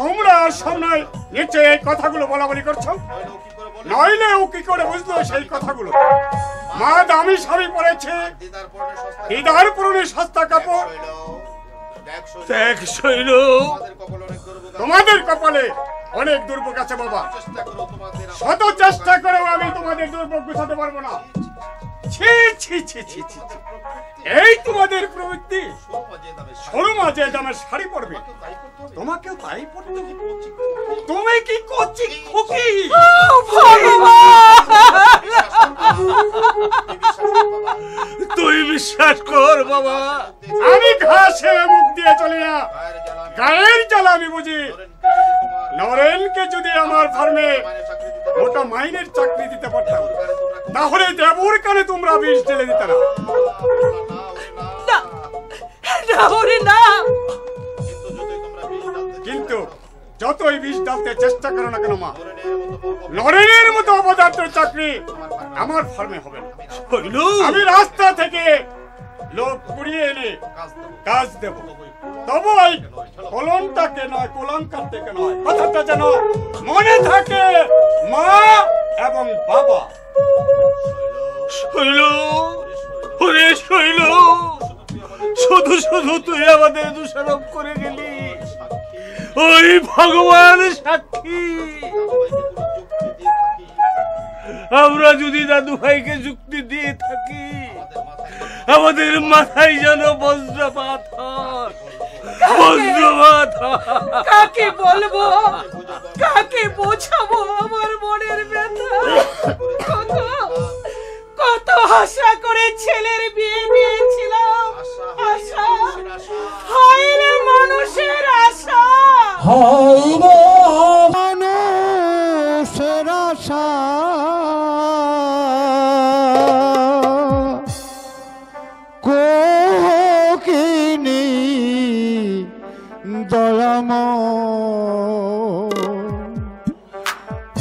তোমরা সামনে নিশ্চয় এই কথাগুলো বলা বলি করছো। নইলে ও কি করে বুঝলো সেই কথাগুলো? মা দামি শাড়ি পরেছে, দিদার পরনে সস্তা কাপড়। দেখ শৈল, তোমাদের কপালে অনেক দুর্ভোগ আছে বাবা। শত চেষ্টা করেও আমি তোমাদের দুর্ভোগ গুছাতে পারবো না। ছি ছি ছি ছি ছি ছি। এই তোমাদের প্রবৃত্তি, সরু মাঝে দামের শাড়ি পরবে, তোমাকেও তাই পরতে হবে? তুমি কি কচি খুকি? তুই বিশ্বাস কর বাবা, আমি ঘাসে মুখ দিয়ে চলি না, গায়ের জ্বালা আমি বুঝি। নরেনকে যদি আমার ফার্মে মোটা মাইনের চাকরি দিতে পারতাম, তাহলে দেবর কানে তোমরা বিষ ঢেলে দিতে না। কিন্তু যতই বিষ ডালতে চেষ্টা করো না কেন মা, নরেনের মতো অপদার্থের চাকরি আমার ফার্মে হবে না। আমি রাস্তা থেকে লোক কুড়িয়ে এনে কাজ দেব, তবু ওই কলমটাকে নয়, কলঙ্কার থেকে নয়। কথাটা যেন মনে থাকে, মা এবং বাবা। শৈল, ওরে শৈল, শুধু শুধু তুই আমাদের দোষারোপ করে গেলি। ওই ভগবান সাক্ষী, আমরা যদি দাদু ভাইকে যুক্তি দিয়ে থাকি, আমাদের মাথায় যেন বজ্রপাত হয়, বজ্রপাত। কাকে বলবো, কাকে বোঝাবো আমার মনের ব্যথা? কত আশা করে ছেলের বিয়ে দিয়েছিলাম, আশা হায় রে মানুষের আশা, হায় রে মানুষের আশা। কোকিনি দয়াময়,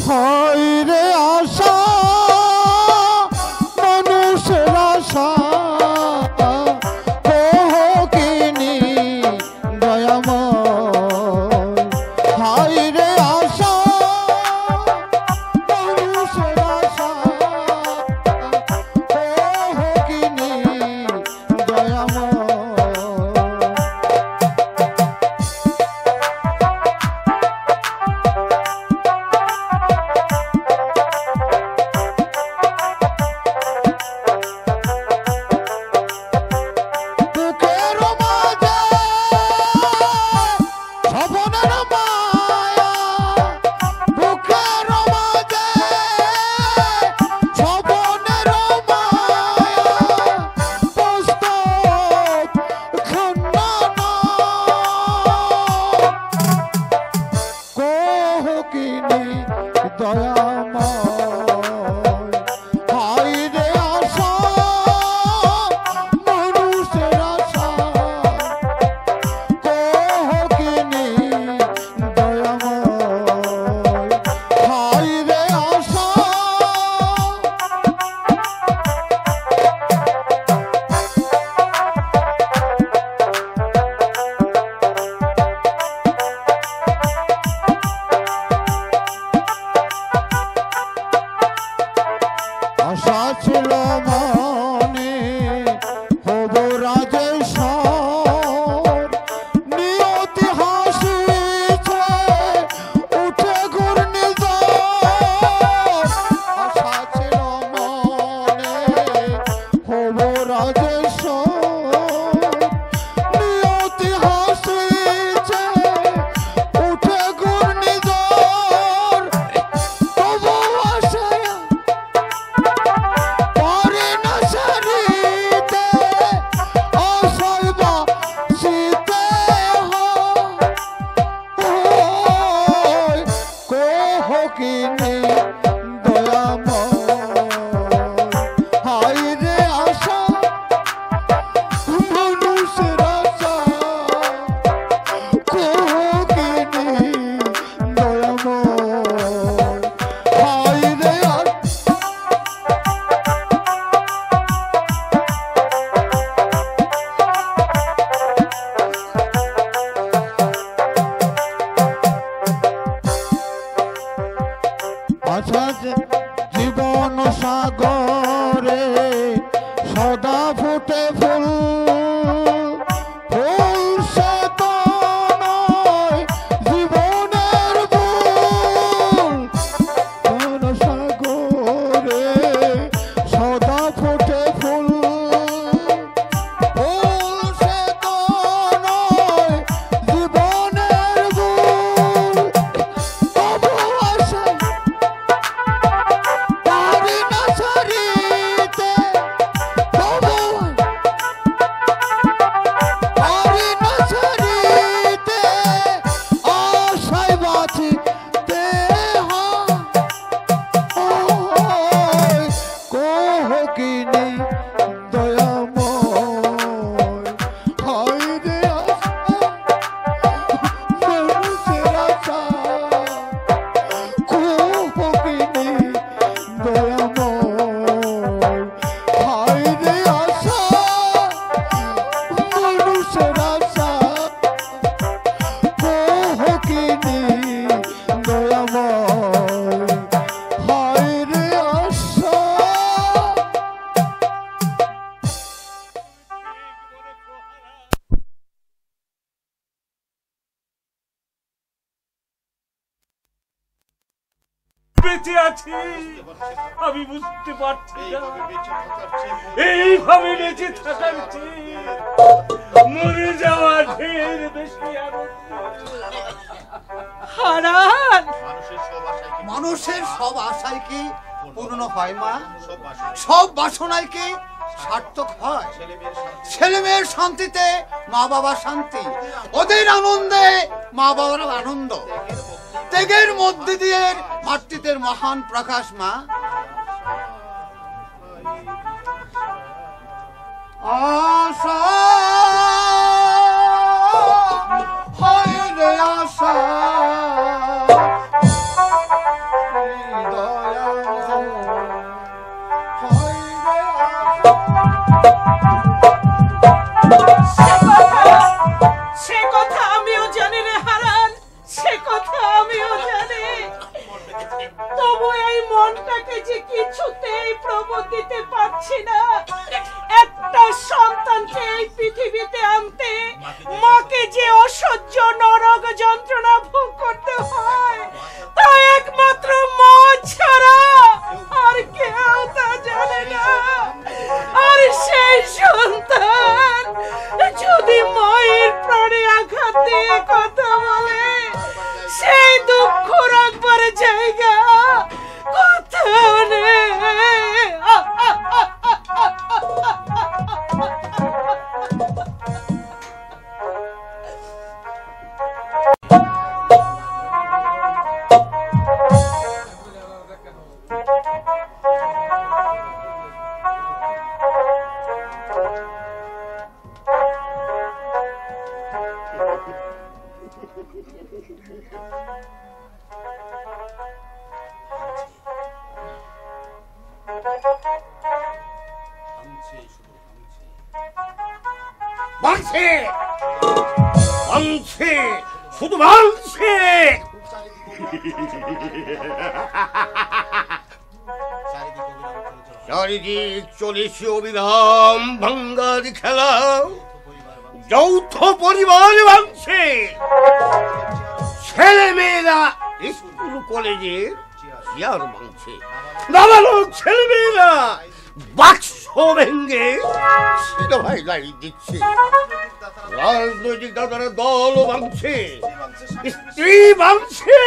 হায় রে আশা মানুষের আশা। কোকিনি দয়াময়, হায় রে আশা মানুষের আশা। কোকিনি দয়াময়। বুকের মাঝে স্বপ্নের মায়া, বুকের মাঝে স্বপ্নের মায়া, পুস্তক খন্ডন কোকিনি দয়াময়, হায় রে আশা মানুষের আশা। কোকিনি দয়াময়, হায় রে আশা। আশা ছিল মনে হব রাজেশ্বর, নিয়তি হাসিছে উঠে ঘূর্ণিঝড়। আশা ছিল মনে হব রাজেশ্বর, নিয়তি হাসিছে উঠে ঘূর্ণিঝড়। তবু আশায় পরে না সারিতে আশায় বাসিতে হয়। কোকিনি দয়াময়, হায় রে আশা মানুষের আশা। কোকিনি দয়াময়, হায় রে আশা। আশা সাগরে সদা ফুটে ফুল ফুল সে তো নয় জীবনের ফুল জন সাগরে সদা ফুটে ফুল ফুল সে তো নয় জীবনের ফুল তবু আশা পারি না ছাড়িতে তবু পারি না ছাড়িতে আশায় বাঁচিতে হয় কোহকিনী দয়াময় হায় রে আশা মানুষের আশা কোহকিনী দয়াময় হায় রে আশা মানুষের আশা কোহকিনী দয়াময় হায় রে আশা বেঁচে আছি আমি বুঝতে পারছি না এইভাবে বেঁচে থাকার চেয়ে মরে যাওয়া ঢের বেশি হারান মানুষের সব আশাই কি পূর্ণ হয় মা? সব বাসনাই কি সার্থক হয়? ছেলে মেয়ের শান্তিতে মা বাবা শান্তি, ওদের আনন্দে মা বাবার আনন্দ, ত্যাগের মধ্যে দিয়ে মাতৃত্বের মহান প্রকাশ মা। আশা হয় রে আশা সে কথা আমিও জানি রে হারান, সে কথা আমিও জানি। তবু এই মনটাকে যে কিছুতেই প্রবোধ দিতে পারছি না একটা সন্তানকে এই পৃথিবীতে আনতে মাকে যে অসহ্য নরক যন্ত্রণা ভোগ করতে হয় তা একমাত্র মা ছাড়া আর কেউ তা জানে না। আর সেই সন্তান যদি মায়ের প্রাণে আঘাত দিয়ে কথা বলে সেই দুঃখ রাখবার জায়গা কোথাও নেই। ভাঙছে ভাঙছে শুধু ভাঙছে। চারিদিক চলেছে অবিরাম ভাঙ্গার খেলা, যৌথ পরিবার ভাঙছে, ছেলে মেয়েরা স্কুল কলেজে চেয়ার ভাঙছে, নাবালক ছেলে মেয়েরা বাক্স ভেঙ্গে সিনেমায় গাড়ি দিচ্ছে, রাজনৈতিক দাদারা দল ভাঙছে, স্ত্রী ভাঙছে,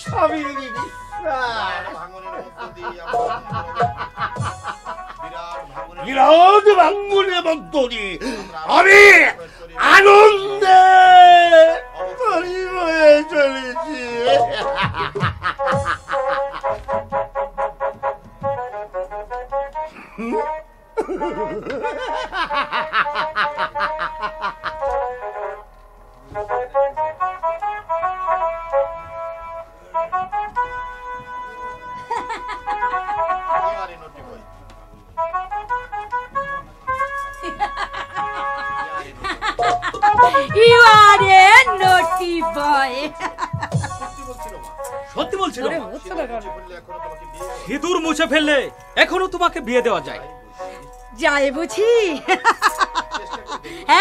স্বামীর বিরাট ভাঙ্গনের মধ্য দিয়ে আমি আনন্দে চলেছি। You are a naughty boy. সত্যি বলছি ওরে হচ্ছে না কেন? সিঁদুর মুছে ফেললে এখনো তোমাকে বিয়ে দেওয়া যায়। যায় বুঝি?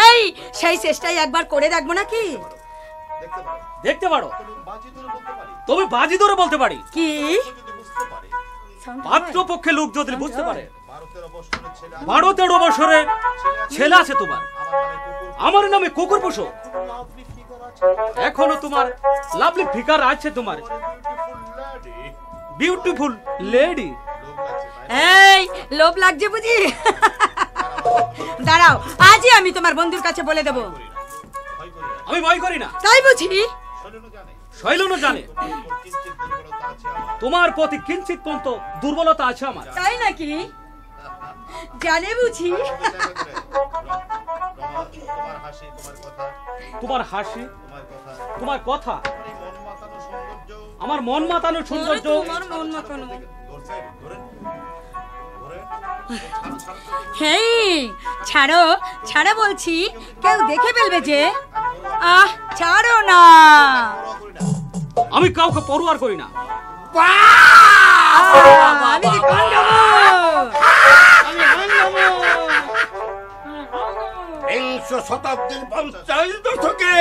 এই সেই চেষ্টাই একবার করে দেখবো নাকি? দেখতে পারো, তবে বাজি ধরে বলতে পারি কি পাত্র পক্ষে লোক যদি বুঝতে পারে 12-13 বছরে ছেলে আছে তোমার, আমার নামে কুকুর পোষো, এখনো তোমার লাভলি ফিগার আছে, তোমার বিউটিফুল লেডি। এই লোভ লাগছে বুঝি? দাঁড়াও, আজই আমি তোমার বন্ধুর কাছে বলে দেব। আমি ভয় করি না। তাই বুঝি? শৈলনও জানে তোমার প্রতি কিঞ্চিত পর্যন্ত দুর্বলতা আছে আমার। তাই নাকি? জানে বুঝি? তোমার হাসি, তোমার কথা, আমার মন মাতানো সৌন্দর্য। মন মাতানো। হেই ছাড়ো ছাড়ো বলছি, কেউ দেখে ফেলবে যে। আহ ছাড়ো না। আমি কাউকে পরোয়া করি না। আমি কি পান্ডব? বিংশ শতাব্দীর 50 দশকে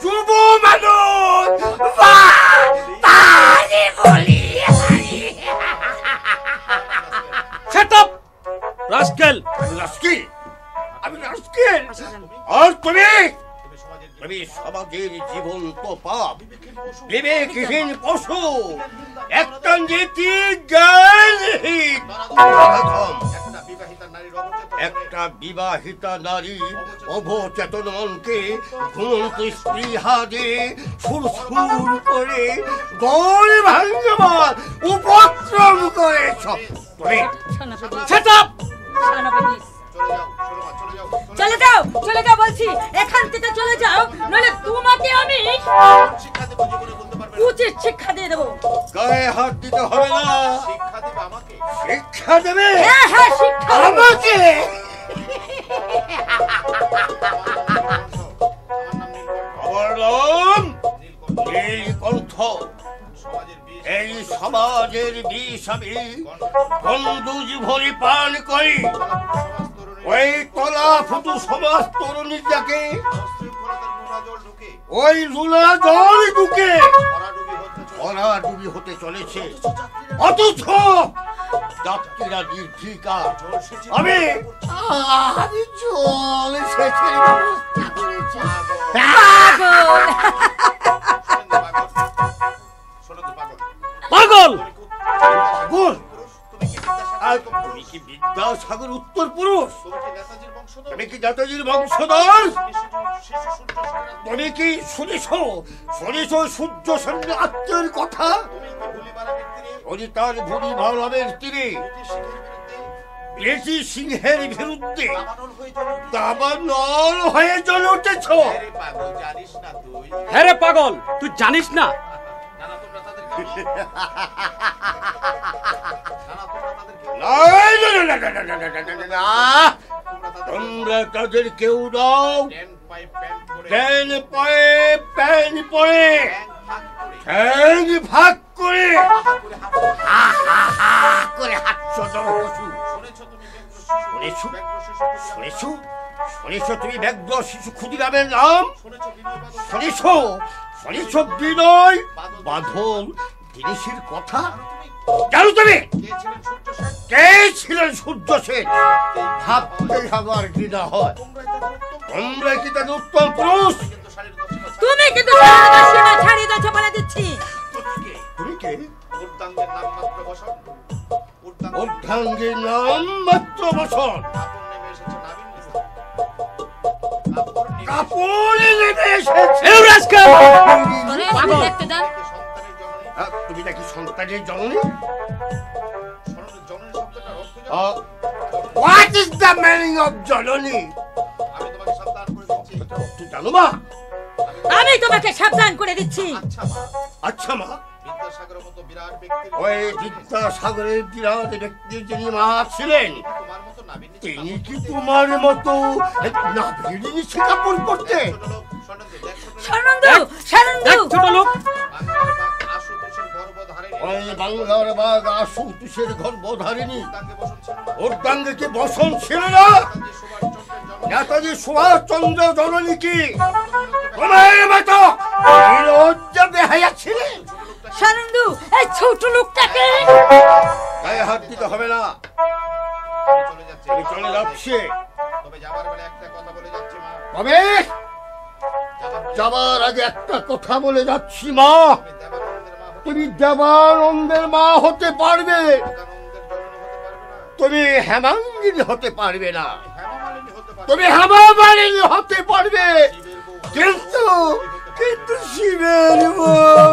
যুব মানুষ তারি বলি। Shut up rascal. রাস্কেল? আমি রাস্কেল? আর তুমি সমাজের জীবন্ত পাপ, বিবেকহীন পশু, একটা নীতি জ্ঞানহীন। একটা বিবাহিতা নারী অবচেতন মনকে ঘুমন্ত স্পৃহা দিয়ে সুরসুর করে গল ভাঙবার উপক্রম করেছ তুমি। Shut up. চলে যাও, চলে যাও বলছি, এখান থেকে চলে যাও, নইলে তোমাকে আমি উচিত শিক্ষা দিয়ে দেবো। গায়ে হাত দিতে হবে না। শিক্ষা দেবে? হ্যাঁ হ্যাঁ, শিক্ষা আমাকে। আমার নাম নীলকণ্ঠ। এই সমাজের বিষ আমি বন্দুজ ভরি পান করি। ওই তলা ফুটু সমাজ তরুণীটাকে ওই লুলা জল ঢুকে ওরা ডুবি হতে চলেছে, অথচ যাত্রীরা নির্ভীকার। আমি জল সেচের ব্যবস্থা করেছি। পাগল পাগল? আর তুমি কি বিদ্যাসাগর উত্তর পুরুষ? তুমি কি নেতাজির বংশধর? তুমি কি শুনেছ সূর্য সেনের আত্মের কথা? উনি তার ভুলি ভাবের তীরে ব্রিটিশ সিংহের বিরুদ্ধে দাবানল হয়ে জ্বলে উঠেছ। হ্যাঁ রে পাগল, তুই জানিস না? তোমরা তাদের কেউ দাও। প্যান পরে প্যান পরে ঠ্যাং ভাগ করে করে হাঁটছ। শুনেছ তুমি ব্যগ্র শিশু ক্ষুদিরামের নাম? শুনেছ বিনয় বাঁধন জিনিসের কথা? জানো তুমি কে ছিলেন সূর্য সেন? ভাবতে আমার ঘৃণা হয়। তোমরা কি তাদের উত্তম পুরুষ? তুমি কিন্তু ছাড়িয়ে দিচ্ছ বলে দিচ্ছি। তুমি কে? অর্ধাঙ্গের নাম মাত্র বসন। কাপড়ে নেমে এসেছে। তুমি নাকি সন্তানের জননী? What is the meaning of জননী? তুই জানো মা? আমি তোমাকে সাবধান করে দিচ্ছি। আচ্ছা মা, ওই বিদ্যাসাগরের বিরাট ব্যক্তি যিনি মা ছিলেন, তিনি কি তোমার মতো নাভির নিচে কাপড় পরতে? সানন্দু, সানন্দু, ছোট লোক বাংলার বাঘ আশুতুষের গর্ভধারিণী উদ্যাঙ্গে কি বসন ছিল না? নেতাজি সুভাষচন্দ্র জননী কি তোমার মতো লজ্জা বেহায়া ছিলেন? সানন্দু, এই ছোট লোকটাকে গায়ে হাত দিতে হবে না, আমি চলে যাচ্ছি। তবে যাবার আগে একটা কথা বলে যাচ্ছি মা, তুমি দেবানন্দের মা হতে পারবে, তুমি হেমাঙ্গিনী হতে পারবে না, তুমি হেমামালিনী হতে পারবে, কিন্তু কিন্তু শিবের বউ